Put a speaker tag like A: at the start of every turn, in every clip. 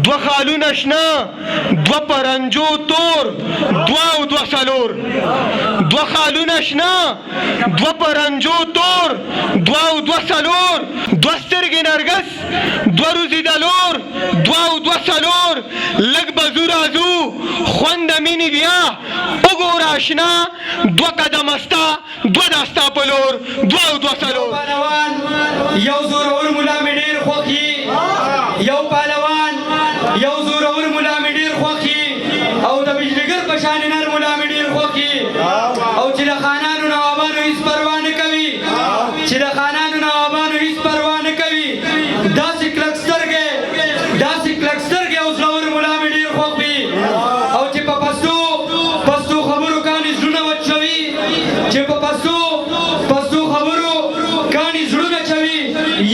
A: دو خالونه شنه دو پرنجو تور دو او دو سلور دو خالونه شنه دو پرنجو تور دو او دو سلور دو سترګې نرګس دو روزي د لور دو او دو سلور لږ به زو راځو خوند مینې بیا وګوره اشنا دو قدمه ستا دو دا ستا په لور دو او دو سلور
B: یو زورور ملا مې ډېر خوښ یي یو پهلوان یو زورور ملا مې ډېر خوښ یي او د بجلیګر په شان نر ملا مې ډېر خوښ یي او چې د خانانو نوابانو هېڅ پروا نه کوي چې د خانانو نوابانو هېڅ پروا نه کوي داسې کلک سترګې او زړور ملا مې ډېر خوښ وي او چې په پستو خبرو کاڼي زړونه وچوي چې په پستو خبرو کاڼي زړونه چوي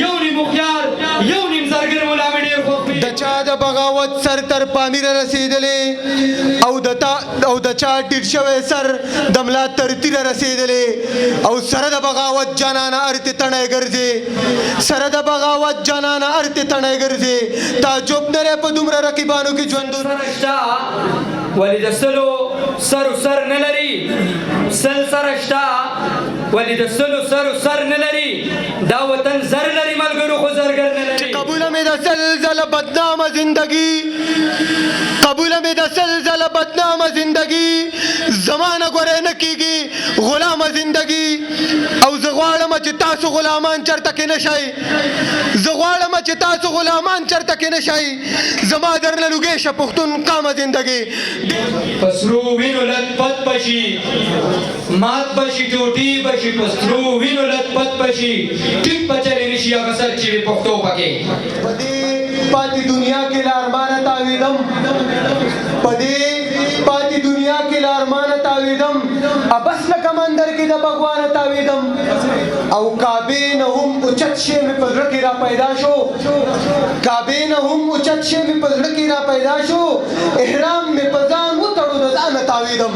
B: یو نیم هوښیار یو نیم زرګر ملا مې ډېر خوښ وي
C: د چا د بغاوت سر تر پامیر رسیدلې او د چا ټیټ شوی سر د ملا تر تیره رسیدلې او سره د بغاوت جانانه ارتې تڼی ګرځې سره د بغاوت جانانه ارتې تڼی ګرځې تعجب نه دی په دومره رقیبانو کې ژوندون
B: شته ولې د سلو سر نه لري سل سره شته ولې د سلو سر نه لري دا وطن زر لري ملګرو خو زرګر نه لري
C: قبوله مې د سلسله بدنامه زندگی قبوله مې د سلسله بدنامه زندگی زمانه ګورې نه کېږي غلامه زندگی او زه غواړم چې تاسو غلامان چرته کې نه شئ زه غواړم چې تاسو غلامان چرته کې نه شئ زما درنه لوګې شه پښتون قامه زندگی
B: پسرو وینو لت پت بشي مات بشي ټوټي بشي پسرو وینو لت پت بشي ټیک بچلې نشي هغه سر چې وي پښتو پکې
C: پدې پاتې دنیا کې لارمانه تاویدم پدې پاتې دنیا کې لارمانه تاویدم ابس لکه مندر کې د بغوانه تاویدم او کعبې نه هم اوچت شی مې په زړه کې را پیدا شو کعبې نه هم اوچت شی مې په زړه کې را پیدا شو احرام مې په ځان وتړو د ځانه تاویدم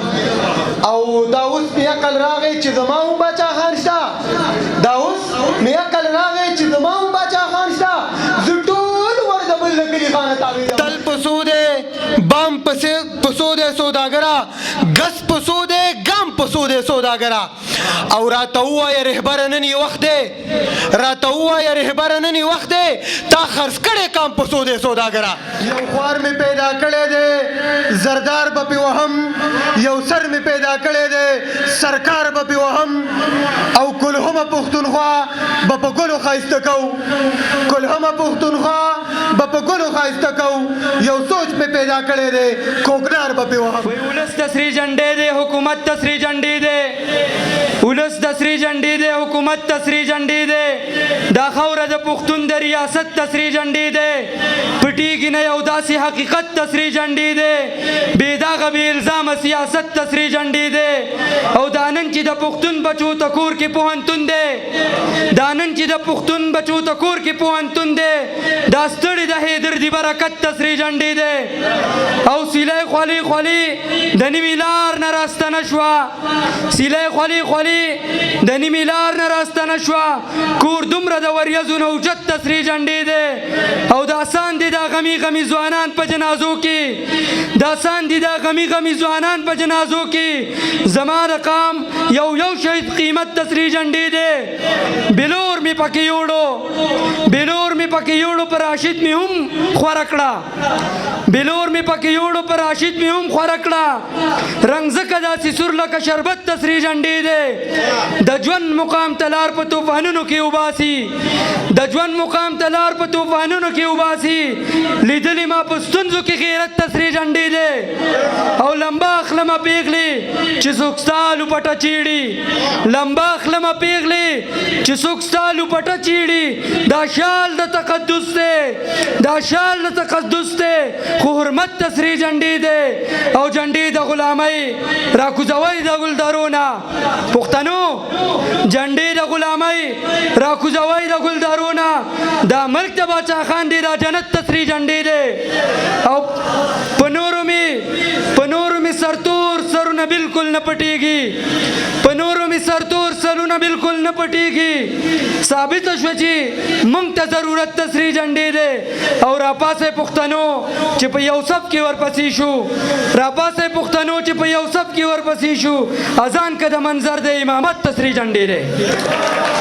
C: او دا اوس مې عقل راغی چې زما هم باچا خان شته دا اوس مې عقل راغی چې زما هم باچا خان شته زه ټول ور د بل د کلي خانه تاویدم تل پسو دی بام پسو دی سوداګره ګس پسو دی ګام پسو دی سوداګره او راته ووایه رهبره نن یې وخت دی راته ووایه رهبره نن یې وخت دی تا خرڅ کړی کام پسو دی سوداګره یو خوار مې پیدا کړی دی زردار به پې وهم یو سر مې پیدا کړی دی سرکار به پې وهم او کلهمه پښتونخوا به په ګلو ښایسته کوو کلهمه پښتونخوا به په ګلو ښایسته کوو یو سوچ مې پیدا کړی دی کوکنار به پې وهم
B: ولس د سرې جنډې دی حکومت د سرې جنډې دی ولس د سرې جنډې دی حکومت د سرې جنډې دی دا خاوره د پښتون د ریاست د سرې جنډې دی پټېږي نه یو داسې حقیقت د سرې جنډې دی بې داغه بې الزامه سیاست د سرې جنډې دی او دا نن چې د پښتون بچو ته کور کې پوهنتون دی دا نن چې د پښتون بچو ته کور کې پوهنتون دی دا ستړي د حیدر دی برکت د سرې جنډې دی او سیلۍ خولې خولې د نیمې لار نه راستنه شوه سیلۍ خولې خولې د نیمې لار نه راستنه شوه کور دومره د وریځو نه اوچت د سرې جنډې دی او دا آسان دي دا غمي ځوانان په جنازو کې دا آسان دي دا غمي ځوانان په جنازو کې زما د قام یو شهید قیمت د سرې جنډې دی بلور مې پکې یوړو پر راشد مې هم خوره کړه بلور مې پکې یوړو پر راشد مې هم خوره کړه رنګ ځکه داسې سور لکه شربت د سرې جنډې دی د ژوند مقام ته لار په طوفانونو کې وباسي د ژوند مقام ته لار په طوفانونو کې وباسي لیدلې ما په ستونزو کې غیرت د سرې جنډې دی او لمبا اخلمه پیغلې چې څوک ستا لوپټه چیړي لمبا اخلمه پیغلې چې څوک ستا لوپټه چیړي دا شال د تقدس دی دا شال د تقدس دی خو حرمت د سرې جنډې دی او جنډې د غلامۍ راکوزوي د ګلدارونه پښتنو جنډې د غلامۍ راکوزوي د ګلدارونه دا ملک د باچا خان دی دا جنت د سرې جنډې دی او په نورو مې سرتور سرونه بالکل نه پټېږي په نورو مې سرتور سرونه بالکل نه پټیږي ثابت شو چې مونږ ته ضرورت ته سری جنډې دی او راپاسې پښتنو چې په یو صف کې ورپسې شو راپاسې پښتنو چې په یو صف کې ورپسې شو اذان که د منظر د امامت ته سری جنډې دی